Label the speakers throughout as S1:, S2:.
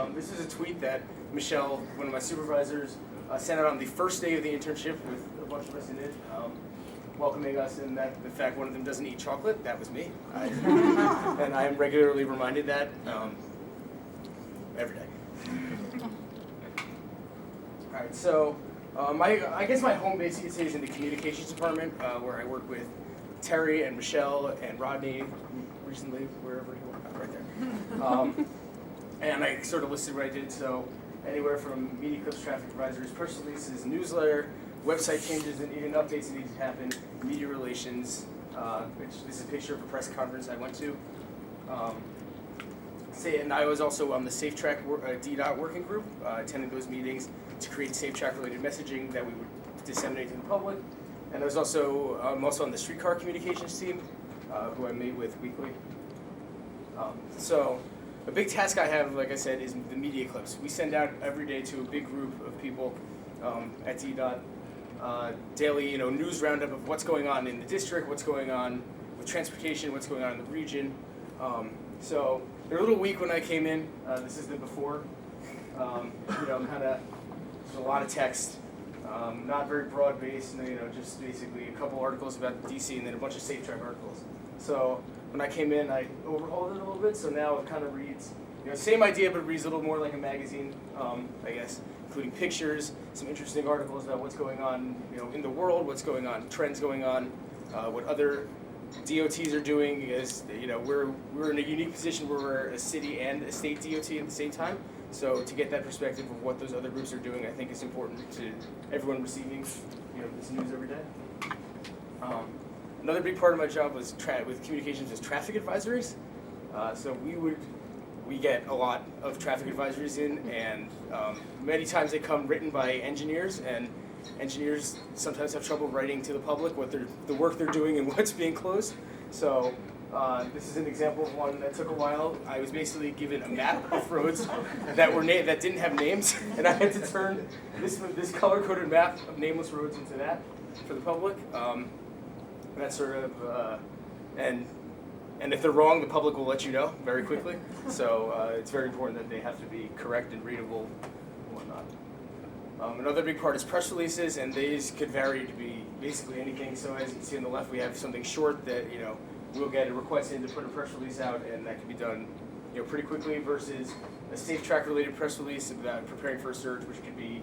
S1: This is a tweet that Michelle, one of my supervisors, sent out on the first day of the internship with a bunch of us in it, welcoming us, and that the fact one of them doesn't eat chocolate, that was me. And I am regularly reminded that every day. All right, so I guess my home base, you could say, is in the communications department, where I work with Terry and Michelle and Rodney, recently, wherever he worked, right there. And I sort of listed what I did, so anywhere from media clips, traffic advisories, press releases, newsletter, website changes and even updates that need to happen, media relations, which this is a picture of a press conference I went to. And I was also on the Safe Track DDOT working group, attending those meetings to create Safe Track related messaging that we would disseminate to the public. And I was also, I'm also on the streetcar communications team, who I meet with weekly. So a big task I have, like I said, is the media clips. We send out every day to a big group of people at DDOT, daily, news roundup of what's going on in the district, what's going on with transportation, what's going on in the region. So they're a little weak when I came in. This is the before. Kind of a lot of text, not very broad-based. Just basically a couple articles about DC and then a bunch of Safe Track articles. So when I came in, I overhauled it a little bit. So now it kind of reads, same idea, but it reads a little more like a magazine, I guess, including pictures, some interesting articles about what's going on, in the world, what's going on, trends going on, what other DOTs are doing. Is we're in a unique position where we're a city and a state DOT at the same time. So to get that perspective of what those other groups are doing, I think is important to everyone receiving this news every day. Another big part of my job was with communications is traffic advisories. So we get a lot of traffic advisories in, and many times they come written by engineers, and engineers sometimes have trouble writing to the public what the work they're doing and what's being closed. So this is an example of one that took a while. I was basically given a map of roads that didn't have names, and I had to turn this color-coded map of nameless roads into that for the public. That sort of, and if they're wrong, the public will let you know very quickly. So it's very important that they have to be correct and readable and whatnot. Another big part is press releases, and these could vary to be basically anything. So as you can see on the left, we have something short that, we'll get a request in to put a press release out, and that can be done, pretty quickly, versus a Safe Track related press release about preparing for a surge, which could be,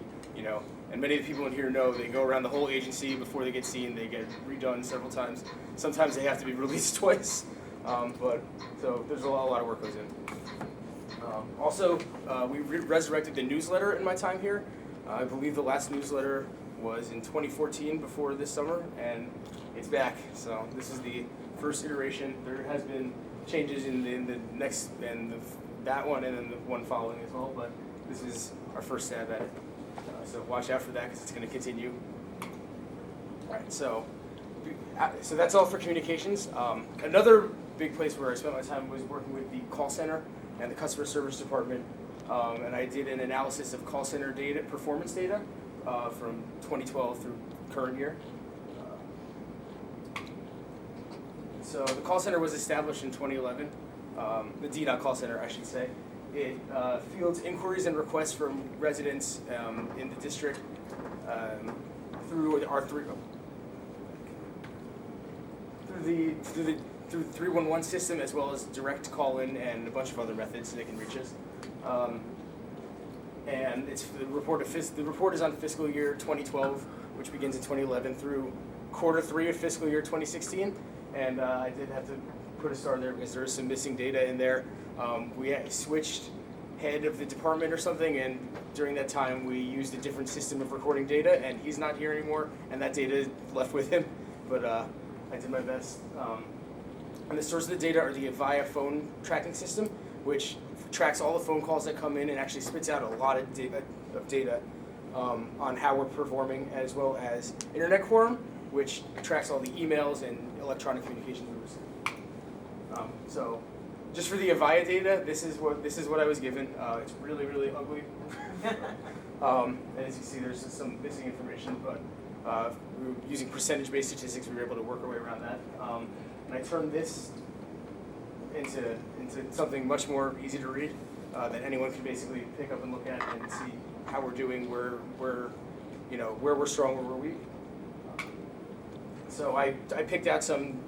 S1: and many of the people in here know they go around the whole agency before they get seen. They get redone several times. Sometimes they have to be released twice. So there's a lot of work goes in. Also, we resurrected the newsletter in my time here. I believe the last newsletter was in 2014 before this summer, and it's back. So this is the first iteration. There has been changes in the next, and that one, and then the one following as well, but this is our first stab at it. So watch out for that, because it's going to continue. All right, so that's all for communications. Another big place where I spent my time was working with the call center and the customer service department, and I did an analysis of call center data, performance data, from 2012 through current year. So the call center was established in 2011, the DDOT call center, I should say. It fields inquiries and requests from residents in the district through the 311 system, as well as direct call-in and a bunch of other methods they can reach us. And it's the report is on fiscal year 2012, which begins in 2011, through quarter 3 of fiscal year 2016. And I did have to put a star there because there is some missing data in there. We switched head of the department or something, and during that time we used a different system of recording data, and he's not here anymore, and that data left with him. But I did my best. And the source of the data are the Avaya phone tracking system, which tracks all the phone calls that come in and actually spits out a lot of data on how we're performing, as well as Internet Quorum, which tracks all the emails and electronic communications we receive. So just for the Avaya data, this is what I was given. It's really, really ugly. And as you see, there's some missing information, but we were using percentage-based statistics. We were able to work our way around that. And I turned this into something much more easy to read. that anyone can basically pick up and look at and see how we're doing, where we're strong, where we're weak. So I picked out some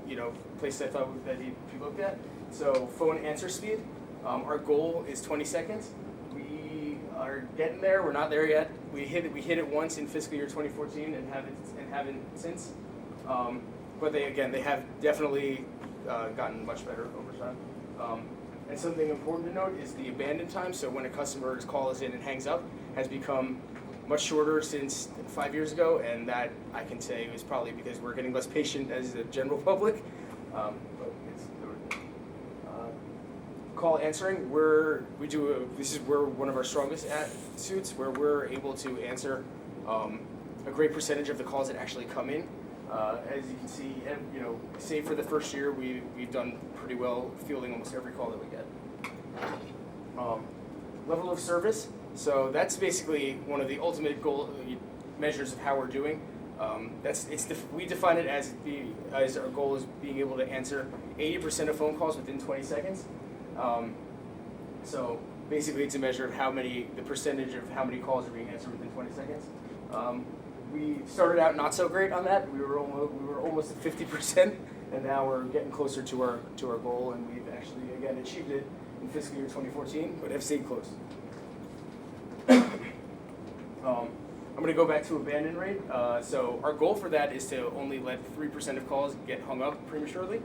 S1: places I thought that need to be looked at. So phone answer speed. Our goal is 20 seconds. We are getting there. We're not there yet. We hit it once in fiscal year 2014 and haven't since. But they have definitely gotten much better over time. And something important to note is the abandon time. So when a customer's call is in and hangs up, has become much shorter since 5 years ago, and that I can say is probably because we're getting less patient as the general public. But it's call answering. This is where one of our strongest suits, where we're able to answer a great percentage of the calls that actually come in. As you can see, save for the first year, we've done pretty well fielding almost every call that we get. Level of service. So that's basically one of the ultimate measures of how we're doing. We define it as our goal is being able to answer 80% of phone calls within 20 seconds. So basically, it's a measure of the percentage of how many calls are being answered within 20 seconds. We started out not so great on that. We were almost at 50%, and now we're getting closer to our goal, and we've actually again achieved it in fiscal year 2014, but have stayed close. I'm going to go back to abandon rate. So our goal for that is to only let 3% of calls get hung up prematurely.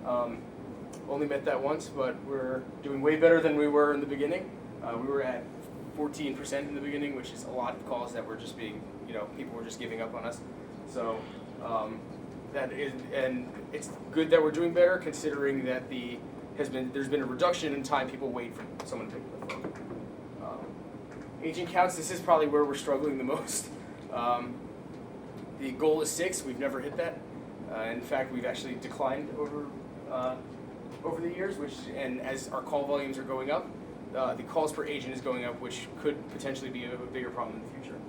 S1: Only met that once, but we're doing way better than we were in the beginning. We were at 14% in the beginning, which is a lot of calls that were just being, people were just giving up on us. So and it's good that we're doing better, considering that there's been a reduction in time people wait for someone to pick up the phone. Agent counts, this is probably where we're struggling the most. The goal is 6, we've never hit that. In fact, we've actually declined over the years, and as our call volumes are going up, the calls per agent is going up, which could potentially be a bigger problem in the future.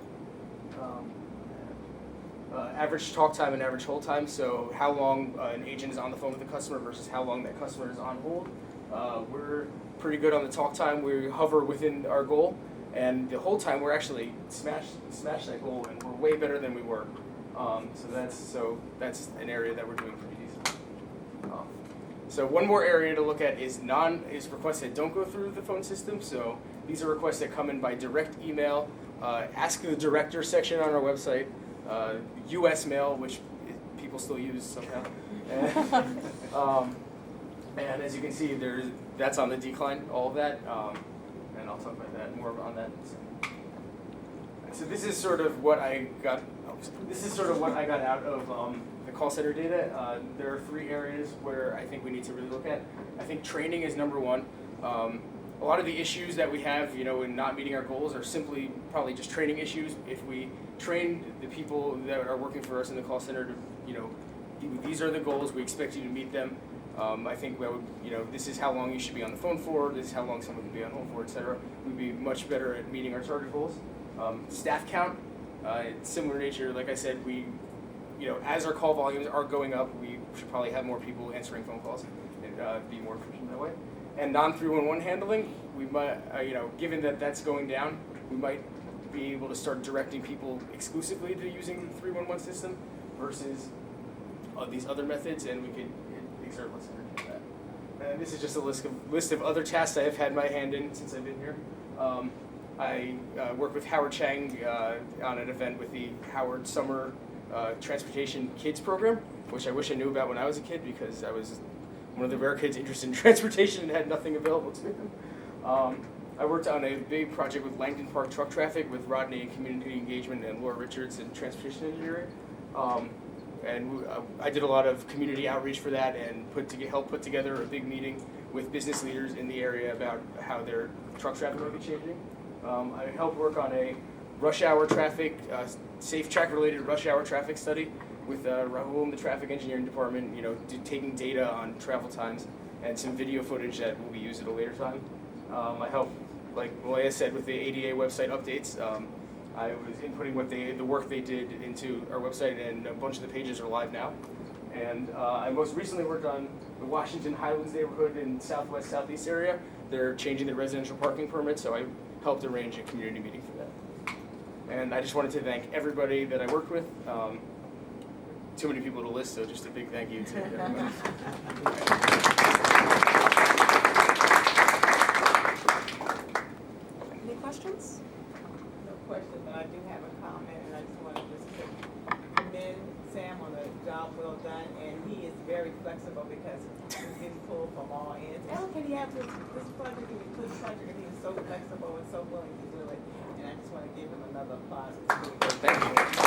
S1: Average talk time and average hold time, so how long an agent is on the phone with the customer versus how long that customer is on hold. We're pretty good on the talk time. We hover within our goal. And the whole time we're actually smashed that goal, and we're way better than we were. So that's an area that we're doing pretty decent. So one more area to look at is requests that don't go through the phone system. So these are requests that come in by direct email, ask the director section on our website, U.S. mail, which people still use somehow. And as you can see, that's on the decline. All of that. And I'll talk about that more on that. So this is sort of what I got. Out of the call center data. There are 3 areas where I think we need to really look at. I think training is number 1. A lot of the issues that we have, in not meeting our goals are simply probably just training issues. If we train the people that are working for us in the call center to, these are the goals, we expect you to meet them. I think this is how long you should be on the phone for, this is how long someone can be on hold for, etc. We'd be much better at meeting our target goals. Staff count, similar nature. Like I said, as our call volumes are going up, we should probably have more people answering phone calls and be more efficient that way. And non-311 handling, we might, given that that's going down, we might be able to start directing people exclusively to using the 311 system versus these other methods, and we could exert less energy on that. And this is just a list of other tasks I have had my hand in since I've been here. I work with Howard Chang on an event with the Howard Summer Transportation Kids Program, which I wish I knew about when I was a kid, because I was one of the rare kids interested in transportation and had nothing available to them. I worked on a big project with Langdon Park truck traffic with Rodney in community engagement and Laura Richards in transportation engineering. And I did a lot of community outreach for that and helped put together a big meeting with business leaders in the area about how their truck traffic might be changing. I helped work on a rush hour traffic, safe track related rush hour traffic study with Rahul in the traffic engineering department, taking data on travel times and some video footage that will be used at a later time. I helped, like Malaya said, with the ADA website updates. I was inputting the work they did into our website, and a bunch of the pages are live now. And I most recently worked on the Washington Highlands neighborhood in southeast area. They're changing the residential parking permit, so I helped arrange a community meeting for that. And I just wanted to thank everybody that I worked with. Too many people to list, so just a big thank you to everybody.
S2: Any questions?
S3: No question, but I do have a comment, and I just want to commend Sam on a job well done, and he is very flexible because he's getting pulled from all ends. Oh, can he have this project, can we put this project, and he's so flexible and so willing to do it, and I just want to give him another applause.
S1: Thank you.